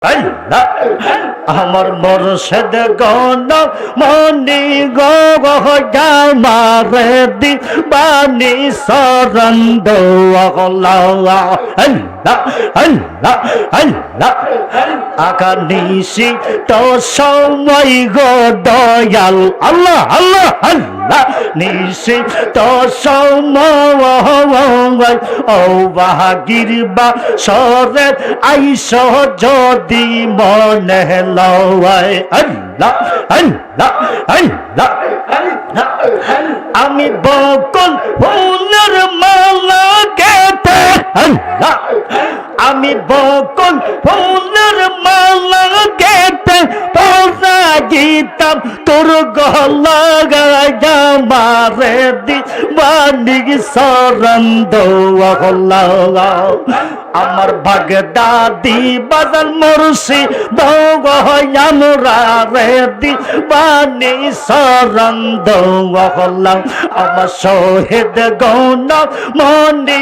আল্লাহ আমার মুর্শিদ গণ মনি গো আমারে দিবানি শরণ দো আল্লাহ আল্লাহ আল্লাহ আল্লাহ আকানিসি তো সময় গো দয়াল আল্লাহ আল্লাহ আল্লাহ নিশি তো সময় ও বাহাগিরবা সরে আইস যদি মনে লয় আল্লাহ আল্লাহ আল্লাহ আমি বকুল ফুলের মালা গেতে আল্লাহ আমি বকুল ফুলের মালা গেতে পৌঁছা গীতাম তোর গলা গামারে দিবানি শরণ দো আল্লাহ আমার বাগদাদি বাজার মুর্শি আমরা রে দিবানি শরণ দো আল্লাহ আমার শহীদ গণ মনি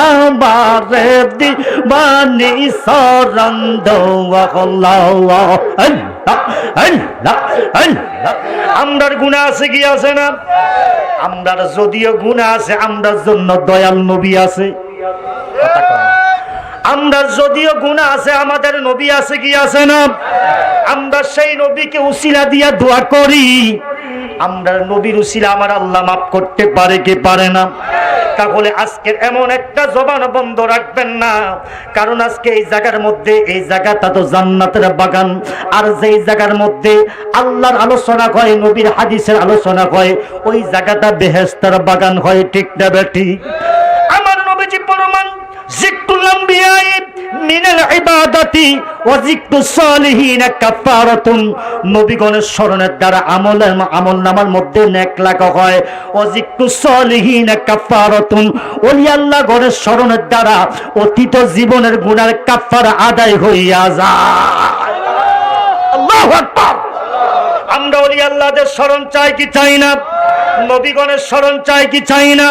আমারে দিবানি শরণ দো আল্লাহ আল্লাহ আল্লাহ আল্লাহ আমরার গুনাহ আছে কি আছে না আমরার যদিও গুনাহ আছে আমরার জন্য দয়াল নবী আছে আমরা যদিও গুনাহ আছে আমাদের নবী আছে কি আছে না আমরা সেই নবীকে উসিলা দিয়া দোয়া করি আমরা নবীর উসিলা আমার আল্লাহ মাফ করতে পারে কি পারে না তাহলে আজকের এমন একটা জবান বন্ধ রাখবেন না কারণ আজকে এই জায়গার মধ্যে এই জায়গাটা তো জান্নাতের বাগান আর যেই জায়গার মধ্যে আল্লাহর আলোচনা হয় নবীর হাদিসের আলোচনা হয় ওই জায়গাটা বেহেশতের বাগান হয় ঠিক না বেটি আমার নবীজি প্রমাণ জিকরুল আম্বিয়া মিনাল ইবাদাতি ওয়া জিকরুস সালিহিন কাফারাতুন নবীগণের স্মরণের দ্বারা আমলনামার মধ্যে নেক লেখা হয় ওয়া জিকরুস সালিহিন কাফারাতুন ওলি আল্লাহ গণের স্মরণের দ্বারা অতীত জীবনের গুনাহ কাফারা আদায় হইয়া যায় আল্লাহু আকবার আমরা ওলি আল্লাহদের স্মরণ চাই কি চাই না নবীগণের স্মরণ চাই কি চাই না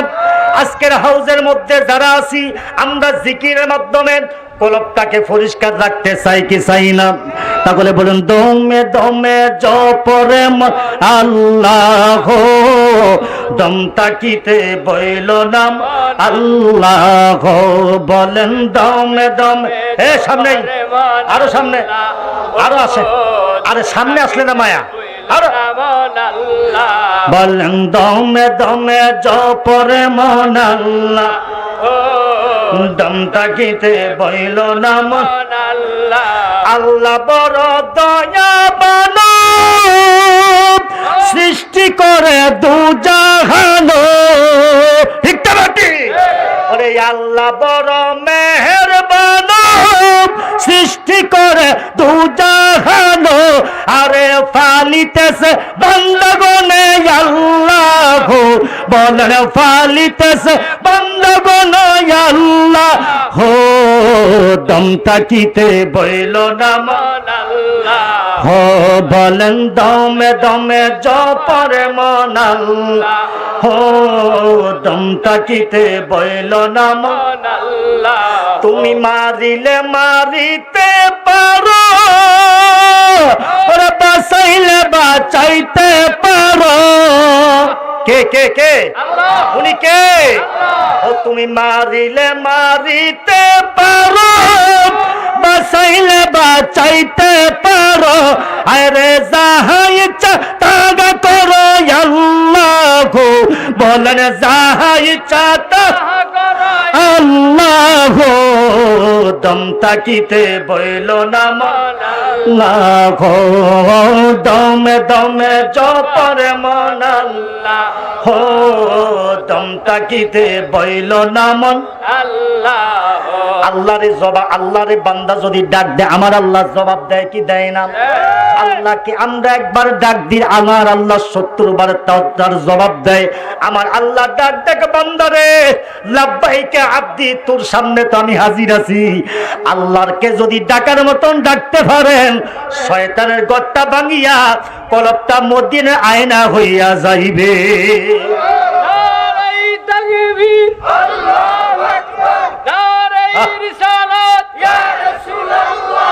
আজকের হাউজের মধ্যে যারা আছি আমরা জিকিরের মাধ্যমে কলবটাকে পরিষ্কার রাখতে চাই কি চাই না তাহলে বলুন দমে দমে জপরে আল্লাহ দম তাকিতে বইল নাম আল্লাহ বলেন দমে দমে এ সামনে আরো সামনে আরো আসে আরে সামনে আসলে না মায়া বলেন দমে দমে জপরে মন আল্লাহ দম তাকিতে বইল নাম আল্লাহ আল্লাহ বড় দয়াবান সৃষ্টি করে দুজাহান ঠিক তো বাটি ওরে আল্লাহ বড় মেহেরবান সৃষ্টি করে দুজাহান আরে ফালিতেছে বান্দাগণে আল্লাহ বলেন ফালিতেছে বান্দাগণে আল্লাহ হো দম তাকিতে বইল নাম আল্লাহ হো বলেন দমে দমে জপরে মন আল্লাহ হো দম তাকিতে বইল নাম আল্লাহ তুমি মারিলে মারিতে পারো ওরে বাঁচাইলে বাঁচাইতে পারো কে কে কে উনি কে ও তুমি মারিলে মারিতে পারো বাঁচাইলে বাঁচাইতে পারো আরে যাহা ইচ্ছা তাগা করো আল্লাহ বলেন যাহা ইচ্ছা তাহা করো আল্লাহ দম তাকিতে বইল নাম আল্লাহ দমে দমে জপরে মন আল্লাহ হো দম তাকিতে বইল নাম আল্লাহ আল্লাহরে জবাব আল্লাহরে বান্দা যদি ডাক দেয় আমার আল্লাহ জবাব দেয় কি দেয় না আল্লাহকে আমরা একবার ডাক দিই আমার আল্লাহ 70 বার তার জবাব দেয় আমার আল্লাহ ডাক দেখে বান্দারে লাব্বাইকা আব্দি তোর সামনে তো আমি হাজির আছি আল্লাহরকে যদি ডাকার মতন ডাকতে পারেন শয়তানের গট্টা ভাঙিয়া কলবটা মদিনার আয়না হইয়া যাইবে নারে তাকবীর আল্লাহু আকবার নারে রিসালাত ইয়া রাসূলুল্লাহ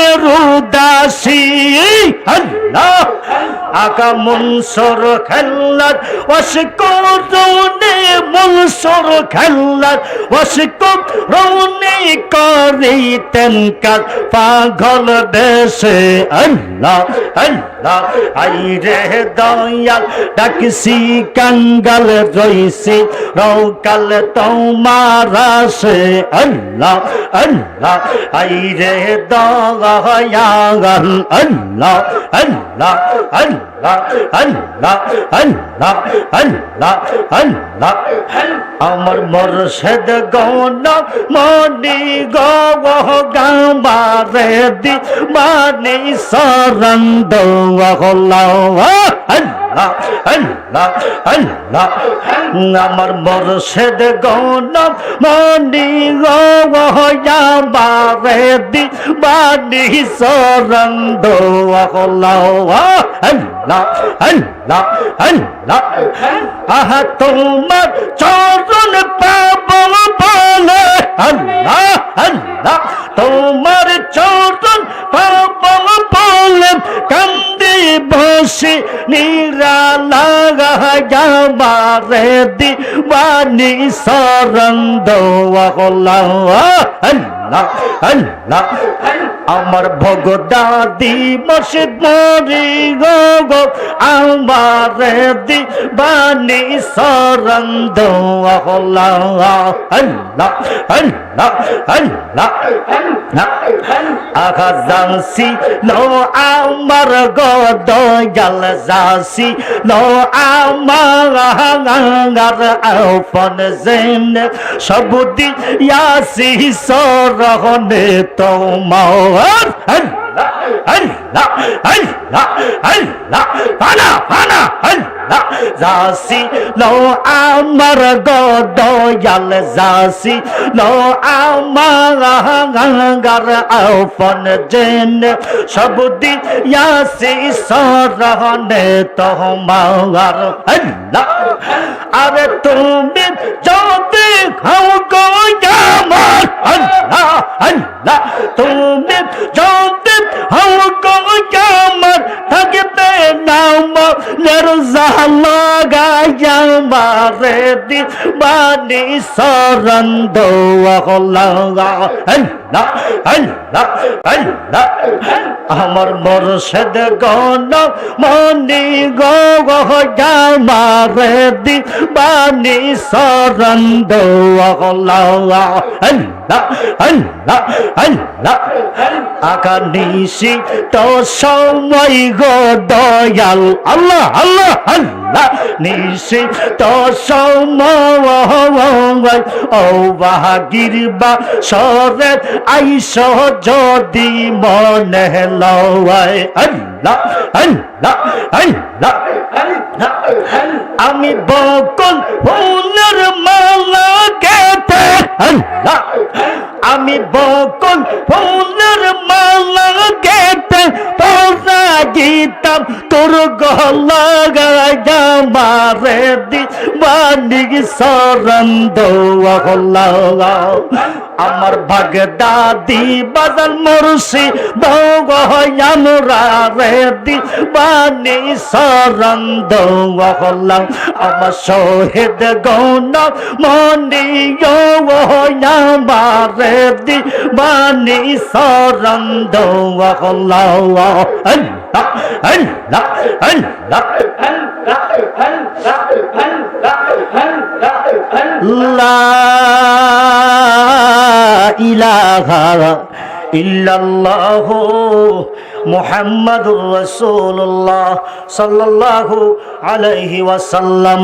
উদাসী আল্লাহ আকা মনসুর খেলার ওয়াশকুরুনি মনসুর খেলার ওয়াশকুরুনি করিতেন কাজ পাগল দেশে আল্লাহ আল্লাহ আইরে দয়াল ডাকছি কাঙ্গাল রইছি রৌকাল তোমার আসে আল্লাহ আল্লাহ আইরে দয়াল আল্লাহ আল্লাহ আল্লাহ আল্লাহ আল্লাহ আল্লাহ আল্লাহ আমার মুর্শিদ গণ মনি গো গামারে দি মানি সরন্দ আল্লাহ আল্লাহ আল্লাহ আল্লাহ আমার মুর্শিদ গণ মনি গো গামারে দি মানি সরন্দ আল্লাহ আল্লাহ আল্লাহ আল্লাহ আহা তোমার চরণ পাব বলে আল্লাহ আল্লাহ তোমার চরণ পাব বলে কান্দি বসে নিরালা গামারে দিবানি সরন্দ আল্লাহ আল্লাহ আল্লাহ আমার ভগদাদি মসজিদ মরি গো আমার দিবানি সরন্দ আল্লাহ আল্লাহ আল্লাহ আল্লাহ আখা জানসি লো আমার গদয়াল জাসি লো আমার আপন জেন সবুদি ইয়াসি সরহনে তোমার আল্লাহ আল্লাহ আল্লাহ আল্লাহ ফানা ফানা আল্লাহ জাসি লো আমার গদয়াল জাসি লো আমার আপন জেন সবুদি ইয়াসি সরহনে তোমার আল্লাহ আরে তুমি যদি খাও গো আমার আল্লাহ আল্লাহ তুমি যদি খাও গো আমার থাকতে নাম নির্জালা গায়ামারে দিবানি সরন্দ আল্লাহ আল্লাহ আল্লাহ আল্লাহ আমার মুর্শিদ গণ মনি গো গামারে দিবানি সরন্দ আল্লাহ আল্লাহ আল্লাহ আল্লাহ আকানিসি তো সময় গো দয়াল আল্লাহ আল্লাহ আল্লাহ নিশি তো সময় ও বাহাগিরবা সরে আইস যদি মনে লয় আল্লাহ আল্লাহ আল্লাহ আমি বকুল ফুলের মালা গেতে আল্লাহ আমি বকুল ফুলের মালা গেতে তোরা গীতাম তোর গলা গামারে দিবানি সরন্দ আল্লাহ আমার বাগদাদি বাজার মুর্শি আমরা রে দিবানি সরন্দ আল্লাহ আমার শহীদ গণ মনি আমারে দিবানি সরন্দ আল্লাহ আল্লাহ আল্লাহ আল্লাহ লা ইলাহা ইল্লাল্লাহু মুহাম্মাদুর রাসূলুল্লাহ সাল্লাল্লাহু আলাইহি ওয়াসাল্লাম।